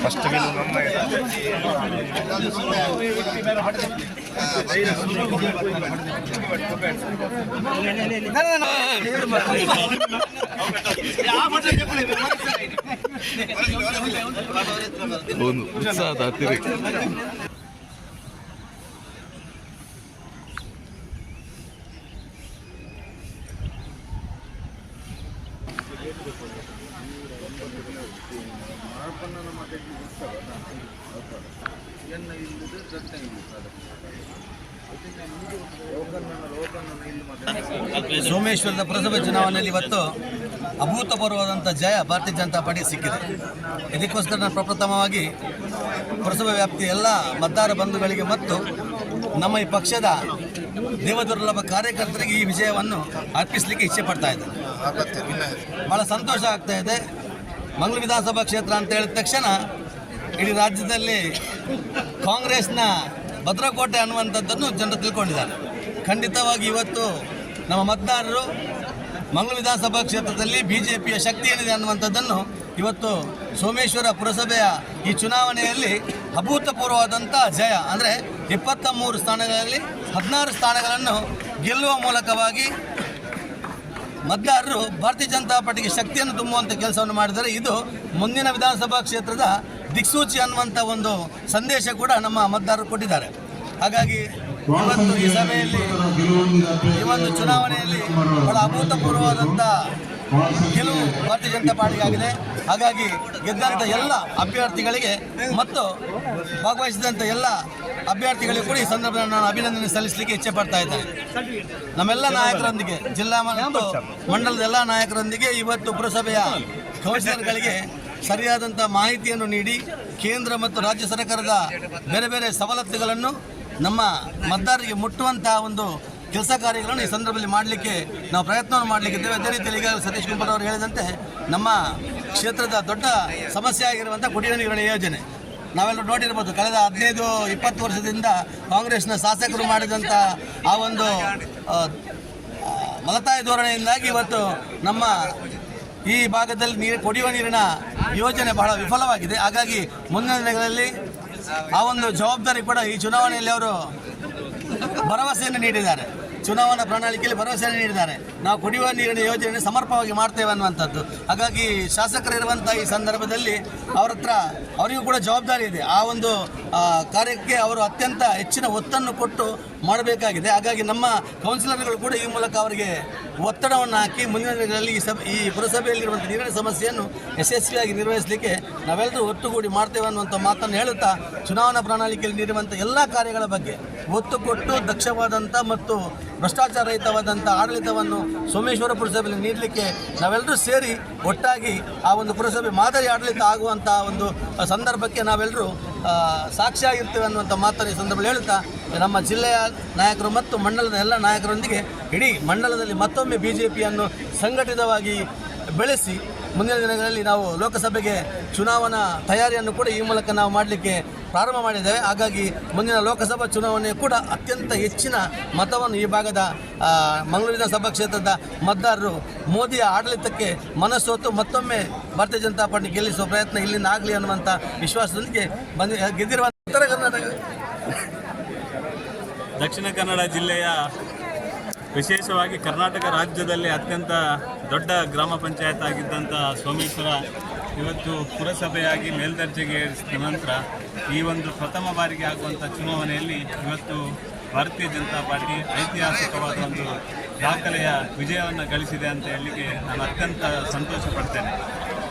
First ಗೆಲುವು ನಮ್ಮ ಒಂದು ಉತ್ಸಾಹದ ಹತ್ತಿರ ಸೋಮೇಶ್ವರದ ಪುರಸಭೆ ಚುನಾವಣೆಯಲ್ಲಿ ಇವತ್ತು ಅಭೂತಪೂರ್ವವಾದಂಥ ಜಯ ಭಾರತೀಯ ಜನತಾ ಪಾರ್ಟಿಗೆ ಸಿಕ್ಕಿದೆ. ಇದಕ್ಕೋಸ್ಕರ ನಾನು ಪ್ರಪ್ರಥಮವಾಗಿ ಪುರಸಭೆ ವ್ಯಾಪ್ತಿಯ ಎಲ್ಲ ಮತದಾರ ಬಂಧುಗಳಿಗೆ ಮತ್ತು ನಮ್ಮ ಈ ಪಕ್ಷದ ದೇವದುರ್ಲಭ ಕಾರ್ಯಕರ್ತರಿಗೆ ಈ ವಿಜಯವನ್ನು ಅರ್ಪಿಸಲಿಕ್ಕೆ ಇಚ್ಛೆ ಪಡ್ತಾ ಇದ್ದೇನೆ. ಭಾಳ ಸಂತೋಷ ಆಗ್ತಾ ಇದೆ. ಮಂಗಳೂರು ವಿಧಾನಸಭಾ ಕ್ಷೇತ್ರ ಅಂತ ಹೇಳಿದ ತಕ್ಷಣ ಇಡೀ ರಾಜ್ಯದಲ್ಲಿ ಕಾಂಗ್ರೆಸ್ನ ಭದ್ರಕೋಟೆ ಅನ್ನುವಂಥದ್ದನ್ನು ಜನರು ತಿಳ್ಕೊಂಡಿದ್ದಾರೆ. ಖಂಡಿತವಾಗಿ ಇವತ್ತು ನಮ್ಮ ಮತದಾರರು ಮಂಗಳೂರು ವಿಧಾನಸಭಾ ಕ್ಷೇತ್ರದಲ್ಲಿ BJPಯ ಶಕ್ತಿ ಏನಿದೆ ಅನ್ನುವಂಥದ್ದನ್ನು ಇವತ್ತು ಸೋಮೇಶ್ವರ ಪುರಸಭೆಯ ಈ ಚುನಾವಣೆಯಲ್ಲಿ ಅಭೂತಪೂರ್ವವಾದಂಥ ಜಯ ಅಂದರೆ 23 ಸ್ಥಾನಗಳಲ್ಲಿ 16 ಸ್ಥಾನಗಳನ್ನು ಗೆಲ್ಲುವ ಮೂಲಕವಾಗಿ ಮತದಾರರು ಭಾರತೀಯ ಜನತಾ ಪಾರ್ಟಿಗೆ ಶಕ್ತಿಯನ್ನು ತುಂಬುವಂಥ ಕೆಲಸವನ್ನು ಮಾಡಿದರೆ ಇದು ಮುಂದಿನ ವಿಧಾನಸಭಾ ಕ್ಷೇತ್ರದ ದಿಕ್ಸೂಚಿ ಅನ್ನುವಂಥ ಒಂದು ಸಂದೇಶ ಕೂಡ ನಮ್ಮ ಮತದಾರರು ಕೊಟ್ಟಿದ್ದಾರೆ. ಹಾಗಾಗಿ ಇವತ್ತು ಈ ಸಭೆಯಲ್ಲಿ ಈ ಒಂದು ಚುನಾವಣೆಯಲ್ಲಿ ಬಹಳ ಅಭೂತಪೂರ್ವವಾದಂಥ ಗೆಲುವು ಭಾರತೀಯ ಜನತಾ ಪಾರ್ಟಿಗೆ ಆಗಿದೆ. ಹಾಗಾಗಿ ಗೆದ್ದಂಥ ಎಲ್ಲ ಅಭ್ಯರ್ಥಿಗಳಿಗೆ ಮತ್ತು ಭಾಗವಹಿಸಿದಂಥ ಎಲ್ಲ ಅಭ್ಯರ್ಥಿಗಳಿಗೂ ಕೂಡ ಈ ಸಂದರ್ಭದಲ್ಲಿ ನಾನು ಅಭಿನಂದನೆ ಸಲ್ಲಿಸಲಿಕ್ಕೆ ಇಚ್ಛೆ ಪಡ್ತಾ ಇದ್ದೇನೆ. ನಮ್ಮೆಲ್ಲ ನಾಯಕರೊಂದಿಗೆ ಜಿಲ್ಲಾ ಮತ್ತು ಮಂಡಲದ ಎಲ್ಲ ನಾಯಕರೊಂದಿಗೆ ಇವತ್ತು ಪುರಸಭೆಯ ಕೌನ್ಸಿಲರ್ಗಳಿಗೆ ಸರಿಯಾದಂಥ ಮಾಹಿತಿಯನ್ನು ನೀಡಿ ಕೇಂದ್ರ ಮತ್ತು ರಾಜ್ಯ ಸರ್ಕಾರದ ಬೇರೆ ಬೇರೆ ಸವಲತ್ತುಗಳನ್ನು ನಮ್ಮ ಮತದಾರರಿಗೆ ಮುಟ್ಟುವಂತಹ ಒಂದು ಕೆಲಸ ಕಾರ್ಯಗಳನ್ನು ಈ ಸಂದರ್ಭದಲ್ಲಿ ಮಾಡಲಿಕ್ಕೆ ನಾವು ಪ್ರಯತ್ನವನ್ನು ಮಾಡಲಿಕ್ಕಿದ್ದೇವೆ. ಅದೇ ರೀತಿಯಲ್ಲಿ ಈಗ ಸತೀಶ್ ಕುಮಾರ್ ಅವರು ಹೇಳಿದಂತೆ ನಮ್ಮ ಕ್ಷೇತ್ರದ ದೊಡ್ಡ ಸಮಸ್ಯೆ ಆಗಿರುವಂಥ ಕುಡಿಯುವ ನೀರಿನ ಯೋಜನೆ ನಾವೆಲ್ಲರೂ ನೋಡಿರ್ಬೋದು. ಕಳೆದ 15-20 ವರ್ಷದಿಂದ ಕಾಂಗ್ರೆಸ್ನ ಶಾಸಕರು ಮಾಡಿದಂಥ ಆ ಒಂದು ಮಲತಾಯಿ ಧೋರಣೆಯಿಂದಾಗಿ ಇವತ್ತು ನಮ್ಮ ಈ ಭಾಗದಲ್ಲಿ ಕುಡಿಯುವ ನೀರಿನ ಯೋಜನೆ ಬಹಳ ವಿಫಲವಾಗಿದೆ. ಹಾಗಾಗಿ ಮುಂದಿನ ದಿನಗಳಲ್ಲಿ ಆ ಒಂದು ಜವಾಬ್ದಾರಿ ಕೂಡ ಈ ಚುನಾವಣೆಯಲ್ಲಿ ಅವರು ಭರವಸೆಯನ್ನು ನೀಡಿದ್ದಾರೆ. ಚುನಾವಣಾ ಪ್ರಣಾಳಿಕೆಯಲ್ಲಿ ಭರವಸೆಯನ್ನು ನೀಡಿದ್ದಾರೆ. ನಾವು ಕುಡಿಯುವ ನೀರಿನ ಯೋಜನೆಯನ್ನು ಸಮರ್ಪಕವಾಗಿ ಮಾಡ್ತೇವೆ ಅನ್ನುವಂಥದ್ದು. ಹಾಗಾಗಿ ಶಾಸಕರಿರುವಂಥ ಈ ಸಂದರ್ಭದಲ್ಲಿ ಅವರಿಗೂ ಕೂಡ ಜವಾಬ್ದಾರಿ ಇದೆ. ಆ ಒಂದು ಕಾರ್ಯಕ್ಕೆ ಅವರು ಅತ್ಯಂತ ಹೆಚ್ಚಿನ ಒತ್ತನ್ನು ಕೊಟ್ಟು ಮಾಡಬೇಕಾಗಿದೆ. ಹಾಗಾಗಿ ನಮ್ಮ ಕೌನ್ಸಿಲರ್ಗಳು ಕೂಡ ಈ ಮೂಲಕ ಅವರಿಗೆ ಒತ್ತಡವನ್ನು ಹಾಕಿ ಮುಂದಿನ ದಿನಗಳಲ್ಲಿ ಈ ಪುರಸಭೆಯಲ್ಲಿರುವಂಥ ನೀರಿನ ಸಮಸ್ಯೆಯನ್ನು ಯಶಸ್ವಿಯಾಗಿ ನಿರ್ವಹಿಸಲಿಕ್ಕೆ ನಾವೆಲ್ಲರೂ ಒಟ್ಟುಗೂಡಿ ಮಾಡ್ತೇವೆ ಅನ್ನುವಂಥ ಮಾತನ್ನು ಹೇಳುತ್ತಾ ಚುನಾವಣಾ ಪ್ರಣಾಳಿಕೆಯಲ್ಲಿ ನೀಡುವಂಥ ಎಲ್ಲ ಕಾರ್ಯಗಳ ಬಗ್ಗೆ ಒತ್ತು ಕೊಟ್ಟು ದಕ್ಷವಾದಂಥ ಮತ್ತು ಭ್ರಷ್ಟಾಚಾರ ರಹಿತವಾದಂಥ ಆಡಳಿತವನ್ನು ಸೋಮೇಶ್ವರ ಪುರಸಭೆಯಲ್ಲಿ ನೀಡಲಿಕ್ಕೆ ನಾವೆಲ್ಲರೂ ಸೇರಿ ಒಟ್ಟಾಗಿ ಆ ಒಂದು ಪುರಸಭೆ ಮಾದರಿ ಆಡಳಿತ ಆಗುವಂಥ ಒಂದು ಸಂದರ್ಭಕ್ಕೆ ನಾವೆಲ್ಲರೂ ಸಾಕ್ಷಿಯಾಗಿರ್ತೇವೆ ಅನ್ನುವಂಥ ಮಾತನ್ನು ಈ ಸಂದರ್ಭದಲ್ಲಿ ಹೇಳುತ್ತಾ ನಮ್ಮ ಜಿಲ್ಲೆಯ ನಾಯಕರು ಮತ್ತು ಮಂಡಲದ ಎಲ್ಲ ನಾಯಕರೊಂದಿಗೆ ಇಡೀ ಮಂಡಲದಲ್ಲಿ ಮತ್ತೊಮ್ಮೆ BJPಯನ್ನು ಸಂಘಟಿತವಾಗಿ ಬೆಳೆಸಿ ಮುಂದಿನ ದಿನಗಳಲ್ಲಿ ನಾವು ಲೋಕಸಭೆಗೆ ಚುನಾವಣಾ ತಯಾರಿಯನ್ನು ಕೂಡ ಈ ಮೂಲಕ ನಾವು ಮಾಡಲಿಕ್ಕೆ ಪ್ರಾರಂಭ ಮಾಡಿದ್ದೇವೆ. ಹಾಗಾಗಿ ಮುಂದಿನ ಲೋಕಸಭಾ ಚುನಾವಣೆ ಕೂಡ ಅತ್ಯಂತ ಹೆಚ್ಚಿನ ಮತವನ್ನು ಈ ಭಾಗದ ಮಂಗಳೂರು ವಿಧಾನಸಭಾ ಕ್ಷೇತ್ರದ ಮತದಾರರು ಮೋದಿಯ ಆಡಳಿತಕ್ಕೆ ಮನಸ್ಸೋತು ಮತ್ತೊಮ್ಮೆ ಭಾರತೀಯ ಜನತಾ ಪಾರ್ಟಿ ಗೆಲ್ಲಿಸುವ ಪ್ರಯತ್ನ ಇಲ್ಲಿಂದ ಆಗಲಿ ಅನ್ನುವಂಥ ವಿಶ್ವಾಸದೊಂದಿಗೆ ಗೆದ್ದಿರುವ ಉತ್ತರ ಕರ್ನಾಟಕ ದಕ್ಷಿಣ ಕನ್ನಡ ಜಿಲ್ಲೆಯ ವಿಶೇಷವಾಗಿ ಕರ್ನಾಟಕ ರಾಜ್ಯದಲ್ಲಿ ಅತ್ಯಂತ ದೊಡ್ಡ ಗ್ರಾಮ ಪಂಚಾಯತ್ ಆಗಿದ್ದಂಥ ಸೋಮೇಶ್ವರ ಇವತ್ತು ಪುರಸಭೆಯಾಗಿ ಮೇಲ್ದರ್ಜೆಗೆ ಏರಿಸಿದ ನಂತರ ಈ ಒಂದು ಪ್ರಥಮ ಬಾರಿಗೆ ಆಗುವಂಥ ಚುನಾವಣೆಯಲ್ಲಿ ಇವತ್ತು ಭಾರತೀಯ ಜನತಾ ಪಾರ್ಟಿ ಐತಿಹಾಸಿಕವಾದ ಒಂದು ದಾಖಲೆಯ ವಿಜಯವನ್ನು ಗಳಿಸಿದೆ ಅಂತ ಹೇಳಲಿಕ್ಕೆ ನಾನು ಅತ್ಯಂತ ಸಂತೋಷ ಪಡ್ತೇನೆ.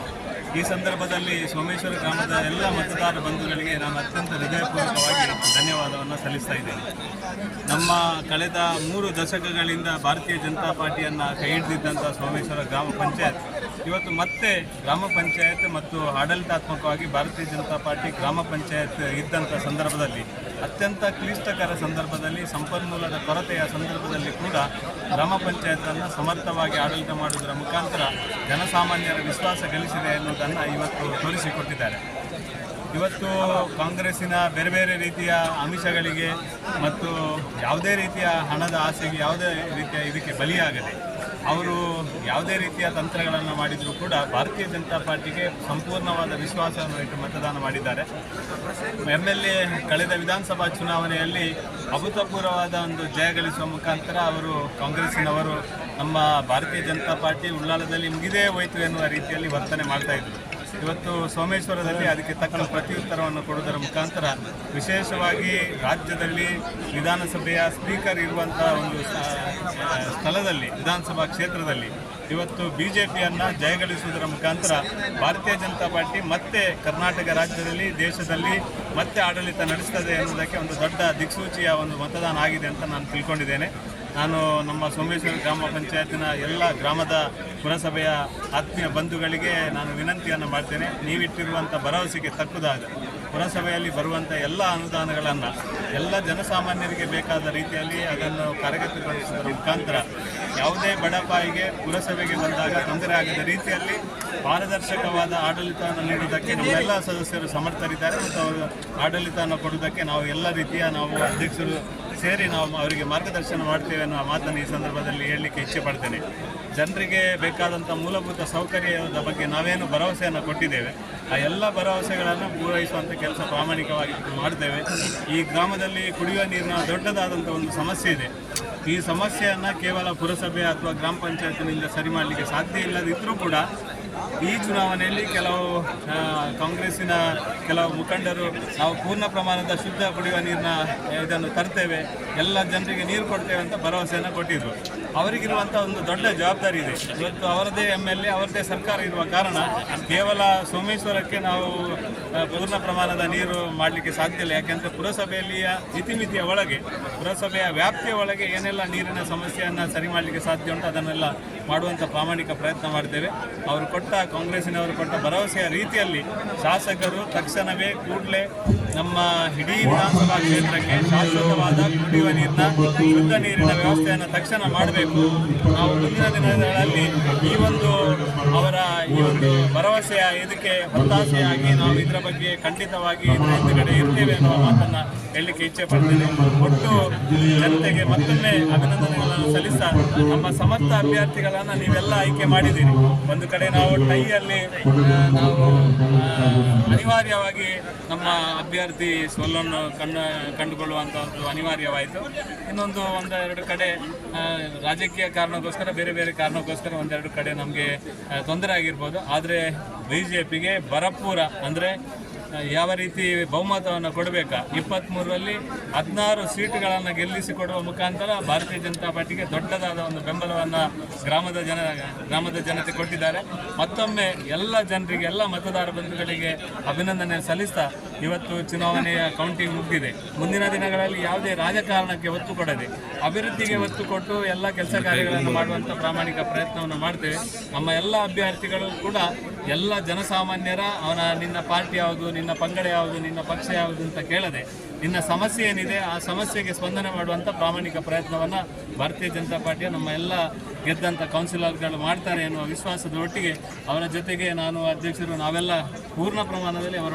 ಈ ಸಂದರ್ಭದಲ್ಲಿ ಸೋಮೇಶ್ವರ ಗ್ರಾಮದ ಎಲ್ಲ ಮತದಾರ ಬಂಧುಗಳಿಗೆ ನಾನು ಅತ್ಯಂತ ಹೃದಯಪೂರ್ವಕವಾಗಿ ಧನ್ಯವಾದವನ್ನು ಸಲ್ಲಿಸ್ತಾ ಇದ್ದೇನೆ. ನಮ್ಮ ಕಳೆದ 3 ದಶಕಗಳಿಂದ ಭಾರತೀಯ ಜನತಾ ಪಾರ್ಟಿಯನ್ನು ಕೈ ಹಿಡಿದಿದ್ದಂಥ ಸೋಮೇಶ್ವರ ಗ್ರಾಮ ಪಂಚಾಯತ್ ಇವತ್ತು ಮತ್ತೆ ಗ್ರಾಮ ಪಂಚಾಯತ್ ಮತ್ತು ಆಡಳಿತಾತ್ಮಕವಾಗಿ ಭಾರತೀಯ ಜನತಾ ಪಾರ್ಟಿ ಗ್ರಾಮ ಪಂಚಾಯತ್ ಇದ್ದಂಥ ಸಂದರ್ಭದಲ್ಲಿ ಅತ್ಯಂತ ಕ್ಲಿಷ್ಟಕರ ಸಂದರ್ಭದಲ್ಲಿ ಸಂಪನ್ಮೂಲದ ಕೊರತೆಯ ಸಂದರ್ಭದಲ್ಲಿ ಕೂಡ ಗ್ರಾಮ ಪಂಚಾಯತನ್ನು ಸಮರ್ಥವಾಗಿ ಆಡಳಿತ ಮಾಡುವುದರ ಮುಖಾಂತರ ಜನಸಾಮಾನ್ಯರ ವಿಶ್ವಾಸ ಗಳಿಸಿದೆ ಎನ್ನುವುದನ್ನು ಇವತ್ತು ತೋರಿಸಿಕೊಟ್ಟಿದ್ದಾರೆ. ಇವತ್ತು ಕಾಂಗ್ರೆಸ್ಸಿನ ಬೇರೆ ಬೇರೆ ರೀತಿಯ ಆಮಿಷಗಳಿಗೆ ಮತ್ತು ಯಾವುದೇ ರೀತಿಯ ಹಣದ ಆಸೆಗೆ ಯಾವುದೇ ರೀತಿಯ ಇದಕ್ಕೆ ಬಲಿಯಾಗದೆ ಅವರು ಯಾವುದೇ ರೀತಿಯ ತಂತ್ರಗಳನ್ನು ಮಾಡಿದರೂ ಕೂಡ ಭಾರತೀಯ ಜನತಾ ಪಾರ್ಟಿಗೆ ಸಂಪೂರ್ಣವಾದ ವಿಶ್ವಾಸವನ್ನು ಇಟ್ಟು ಮತದಾನ ಮಾಡಿದ್ದಾರೆ. MLA ಕಳೆದ ವಿಧಾನಸಭಾ ಚುನಾವಣೆಯಲ್ಲಿ ಅಭೂತಪೂರ್ವವಾದ ಒಂದು ಜಯ ಗಳಿಸುವ ಮುಖಾಂತರ ಅವರು ಕಾಂಗ್ರೆಸ್ಸಿನವರು ನಮ್ಮ ಭಾರತೀಯ ಜನತಾ ಪಾರ್ಟಿ ಉಳ್ಳಾಲದಲ್ಲಿ ಮುಗಿದೇ ಹೋಯಿತು ಎನ್ನುವ ರೀತಿಯಲ್ಲಿ ವರ್ತನೆ ಮಾಡ್ತಾ ಇದ್ರು. ಇವತ್ತು ಸೋಮೇಶ್ವರದಲ್ಲಿ ಅದಕ್ಕೆ ತಕ್ಕ ಪ್ರತ್ಯುತ್ತರವನ್ನು ಕೊಡುವುದರ ಮುಖಾಂತರ ವಿಶೇಷವಾಗಿ ರಾಜ್ಯದಲ್ಲಿ ವಿಧಾನಸಭೆಯ ಸ್ಪೀಕರ್ ಇರುವಂಥ ಒಂದು ಸ್ಥಳದಲ್ಲಿ ವಿಧಾನಸಭಾ ಕ್ಷೇತ್ರದಲ್ಲಿ ಇವತ್ತು BJPಯನ್ನು ಜಯಗಳಿಸುವುದರ ಮುಖಾಂತರ ಭಾರತೀಯ ಜನತಾ ಪಾರ್ಟಿ ಮತ್ತೆ ಕರ್ನಾಟಕ ರಾಜ್ಯದಲ್ಲಿ ದೇಶದಲ್ಲಿ ಮತ್ತೆ ಆಡಳಿತ ನಡೆಸ್ತದೆ ಎನ್ನುವುದಕ್ಕೆ ಒಂದು ದೊಡ್ಡ ದಿಕ್ಸೂಚಿಯ ಒಂದು ಮತದಾನ ಆಗಿದೆ ಅಂತ ನಾನು ತಿಳ್ಕೊಂಡಿದ್ದೇನೆ. ನಾನು ನಮ್ಮ ಸೋಮೇಶ್ವರ ಗ್ರಾಮ ಪಂಚಾಯತಿನ ಎಲ್ಲ ಗ್ರಾಮದ ಪುರಸಭೆಯ ಆತ್ಮೀಯ ಬಂಧುಗಳಿಗೆ ನಾನು ವಿನಂತಿಯನ್ನು ಮಾಡ್ತೇನೆ. ನೀವಿಟ್ಟಿರುವಂಥ ಭರವಸೆಗೆ ತಕ್ಕುದಾದ ಪುರಸಭೆಯಲ್ಲಿ ಬರುವಂಥ ಎಲ್ಲ ಅನುದಾನಗಳನ್ನು ಎಲ್ಲ ಜನಸಾಮಾನ್ಯರಿಗೆ ಬೇಕಾದ ರೀತಿಯಲ್ಲಿ ಅದನ್ನು ಕಾರ್ಯಗತಗೊಳಿಸುವುದರ ಮುಖಾಂತರ ಯಾವುದೇ ಬಡಪಾಯಿಗೆ ಪುರಸಭೆಗೆ ಬಂದಾಗ ತೊಂದರೆ ಆಗದ ರೀತಿಯಲ್ಲಿ ಪಾರದರ್ಶಕವಾದ ಆಡಳಿತವನ್ನು ನೀಡುವುದಕ್ಕೆ ನಮ್ಮೆಲ್ಲ ಸದಸ್ಯರು ಸಮರ್ಥರಿದ್ದಾರೆ ಮತ್ತು ಅವರು ಆಡಳಿತವನ್ನು ಕೊಡುವುದಕ್ಕೆ ನಾವು ಎಲ್ಲ ರೀತಿಯ ನಾವು ಅಧ್ಯಕ್ಷರು ಸೇರಿ ನಾವು ಅವರಿಗೆ ಮಾರ್ಗದರ್ಶನ ಮಾಡ್ತೇವೆ ಅನ್ನೋ ಮಾತನ್ನು ಈ ಸಂದರ್ಭದಲ್ಲಿ ಹೇಳಲಿಕ್ಕೆ ಇಚ್ಛೆ ಪಡ್ತೇನೆ. ಜನರಿಗೆ ಬೇಕಾದಂಥ ಮೂಲಭೂತ ಸೌಕರ್ಯದ ಬಗ್ಗೆ ನಾವೇನು ಭರವಸೆಯನ್ನು ಕೊಟ್ಟಿದ್ದೇವೆ ಆ ಎಲ್ಲ ಭರವಸೆಗಳನ್ನು ಪೂರೈಸುವಂಥ ಕೆಲಸ ಪ್ರಾಮಾಣಿಕವಾಗಿ ಮಾಡ್ತೇವೆ. ಈ ಗ್ರಾಮದಲ್ಲಿ ಕುಡಿಯುವ ನೀರಿನ ದೊಡ್ಡದಾದಂಥ ಒಂದು ಸಮಸ್ಯೆ ಇದೆ. ಈ ಸಮಸ್ಯೆಯನ್ನು ಕೇವಲ ಪುರಸಭೆ ಅಥವಾ ಗ್ರಾಮ ಪಂಚಾಯತಿನಿಂದ ಸರಿ ಮಾಡಲಿಕ್ಕೆ ಸಾಧ್ಯ ಇಲ್ಲದಿದ್ದರೂ ಕೂಡ ಈ ಚುನಾವಣೆಯಲ್ಲಿ ಕೆಲವು ಕಾಂಗ್ರೆಸ್ಸಿನ ಕೆಲವು ಮುಖಂಡರು ನಾವು ಪೂರ್ಣ ಪ್ರಮಾಣದ ಶುದ್ಧ ಕುಡಿಯುವ ನೀರಿನ ಇದನ್ನು ತರ್ತೇವೆ, ಎಲ್ಲ ಜನರಿಗೆ ನೀರು ಕೊಡ್ತೇವೆ ಅಂತ ಭರವಸೆಯನ್ನು ಕೊಟ್ಟಿದ್ದರು. ಅವರಿಗಿರುವಂಥ ಒಂದು ದೊಡ್ಡ ಜವಾಬ್ದಾರಿ ಇದೆ. ಇವತ್ತು ಅವರದೇ MLA ಅವರದೇ ಸರ್ಕಾರ ಇರುವ ಕಾರಣ ಕೇವಲ ಸೋಮೇಶ್ವರಕ್ಕೆ ನಾವು ಪೂರ್ಣ ಪ್ರಮಾಣದ ನೀರು ಮಾಡಲಿಕ್ಕೆ ಸಾಧ್ಯ ಇಲ್ಲ. ಯಾಕೆಂದರೆ ಪುರಸಭೆಯಲ್ಲಿಯ ಇತಿಮಿತಿಯ ಒಳಗೆ ಪುರಸಭೆಯ ವ್ಯಾಪ್ತಿಯ ಒಳಗೆ ಏನೆಲ್ಲ ನೀರಿನ ಸಮಸ್ಯೆಯನ್ನು ಸರಿ ಮಾಡಲಿಕ್ಕೆ ಸಾಧ್ಯ ಉಂಟು ಅದನ್ನೆಲ್ಲ ಮಾಡುವಂಥ ಪ್ರಾಮಾಣಿಕ ಪ್ರಯತ್ನ ಮಾಡ್ತೇವೆ. ಅವರು ಕಾಂಗ್ರೆಸ್ಸಿನವರು ಕೊಟ್ಟ ಭರವಸೆಯ ರೀತಿಯಲ್ಲಿ ಶಾಸಕರು ತಕ್ಷಣವೇ ಕೂಡಲೇ ನಮ್ಮ ಇಡೀ ವಿಧಾನಸಭಾ ಕ್ಷೇತ್ರಕ್ಕೆ ಶಾಶ್ವತವಾದ ಕುಡಿಯುವ ನೀರಿನ ಶುದ್ಧ ನೀರಿನ ವ್ಯವಸ್ಥೆಯನ್ನು ತಕ್ಷಣ ಮಾಡಬೇಕು. ನಾವು ಮುಂದಿನ ದಿನಗಳಲ್ಲಿ ಈ ಒಂದು ಅವರ ಈ ಒಂದು ಭರವಸೆಯ ಇದಕ್ಕೆ ಒತ್ತಾಸೆಯಾಗಿ ನಾವು ಇದರ ಬಗ್ಗೆ ಖಂಡಿತವಾಗಿ ಇದರ ಹಿಂದುಗಡೆ ಇರ್ತೇವೆ ಅನ್ನುವ ಮಾತನ್ನು ಹೇಳಲಿಕ್ಕೆ ಇಚ್ಛೆ ಪಡ್ತೇನೆ. ಒಟ್ಟು ಜನತೆಗೆ ಮತ್ತೊಮ್ಮೆ ಅಭಿನಂದನೆಗಳನ್ನು ಸಲ್ಲಿಸ್ತಾ ನಮ್ಮ ಸಮರ್ಥ ಅಭ್ಯರ್ಥಿಗಳನ್ನು ನೀವೆಲ್ಲ ಆಯ್ಕೆ ಮಾಡಿದ್ದೀರಿ. ಒಂದು ಕಡೆ ನಾವು ಟೈಯಲ್ಲಿ ನಾವು ಅನಿವಾರ್ಯವಾಗಿ ನಮ್ಮ ಅಭ್ಯರ್ಥಿ ಸೋಲನ್ನು ಕಂಡುಕೊಳ್ಳುವಂಥ ಒಂದು ಅನಿವಾರ್ಯವಾಯಿತು. ಇನ್ನೊಂದು ಒಂದೆರಡು ಕಡೆ ರಾಜಕೀಯ ಕಾರಣಕ್ಕೋಸ್ಕರ ಬೇರೆ ಬೇರೆ ಕಾರಣಕ್ಕೋಸ್ಕರ ಒಂದೆರಡು ಕಡೆ ನಮಗೆ ತೊಂದರೆ ಆಗಿರ್ಬೋದು. ಆದರೆ BJPಗೆ ಭರಪೂರ ಅಂದರೆ ಯಾವ ರೀತಿ ಬಹುಮತವನ್ನು ಕೊಡಬೇಕಾ 23ರಲ್ಲಿ 16 ಸೀಟುಗಳನ್ನು ಗೆಲ್ಲಿಸಿಕೊಡುವ ಮುಖಾಂತರ ಭಾರತೀಯ ಜನತಾ ಪಾರ್ಟಿಗೆ ದೊಡ್ಡದಾದ ಒಂದು ಬೆಂಬಲವನ್ನು ಗ್ರಾಮದ ಜನತೆ ಕೊಟ್ಟಿದ್ದಾರೆ. ಮತ್ತೊಮ್ಮೆ ಎಲ್ಲ ಜನರಿಗೆ ಎಲ್ಲ ಮತದಾರ ಬಂಧುಗಳಿಗೆ ಅಭಿನಂದನೆ ಸಲ್ಲಿಸ್ತಾ ಇವತ್ತು ಚುನಾವಣೆಯ ಕೌಂಟಿಂಗ್ ಮುಗಿದಿದೆ. ಮುಂದಿನ ದಿನಗಳಲ್ಲಿ ಯಾವುದೇ ರಾಜಕಾರಣಕ್ಕೆ ಒತ್ತು ಕೊಡದೆ ಅಭಿವೃದ್ಧಿಗೆ ಒತ್ತು ಕೊಟ್ಟು ಎಲ್ಲ ಕೆಲಸ ಕಾರ್ಯಗಳನ್ನು ಮಾಡುವಂಥ ಪ್ರಾಮಾಣಿಕ ಪ್ರಯತ್ನವನ್ನು ಮಾಡ್ತೇವೆ. ನಮ್ಮ ಎಲ್ಲ ಅಭ್ಯರ್ಥಿಗಳು ಕೂಡ ಎಲ್ಲ ಜನಸಾಮಾನ್ಯರ ನಿನ್ನ ಪಾರ್ಟಿ ಯಾವುದು, ನಿನ್ನ ಪಂಗಡ ಯಾವುದು, ನಿನ್ನ ಪಕ್ಷ ಯಾವುದು ಅಂತ ಕೇಳದೆ ನಿನ್ನ ಸಮಸ್ಯೆ ಏನಿದೆ ಆ ಸಮಸ್ಯೆಗೆ ಸ್ಪಂದನೆ ಮಾಡುವಂಥ ಪ್ರಾಮಾಣಿಕ ಪ್ರಯತ್ನವನ್ನು ಭಾರತೀಯ ಜನತಾ ಪಾರ್ಟಿಯ ನಮ್ಮ ಎಲ್ಲ ಗೆದ್ದಂಥ ಕೌನ್ಸಿಲರ್ಗಳು ಮಾಡ್ತಾರೆ ಎನ್ನುವ ವಿಶ್ವಾಸದ ಒಟ್ಟಿಗೆ ಅವರ ಜೊತೆಗೆ ನಾನು ಅಧ್ಯಕ್ಷರು ನಾವೆಲ್ಲ ಪೂರ್ಣ ಪ್ರಮಾಣದಲ್ಲಿ ಅವರ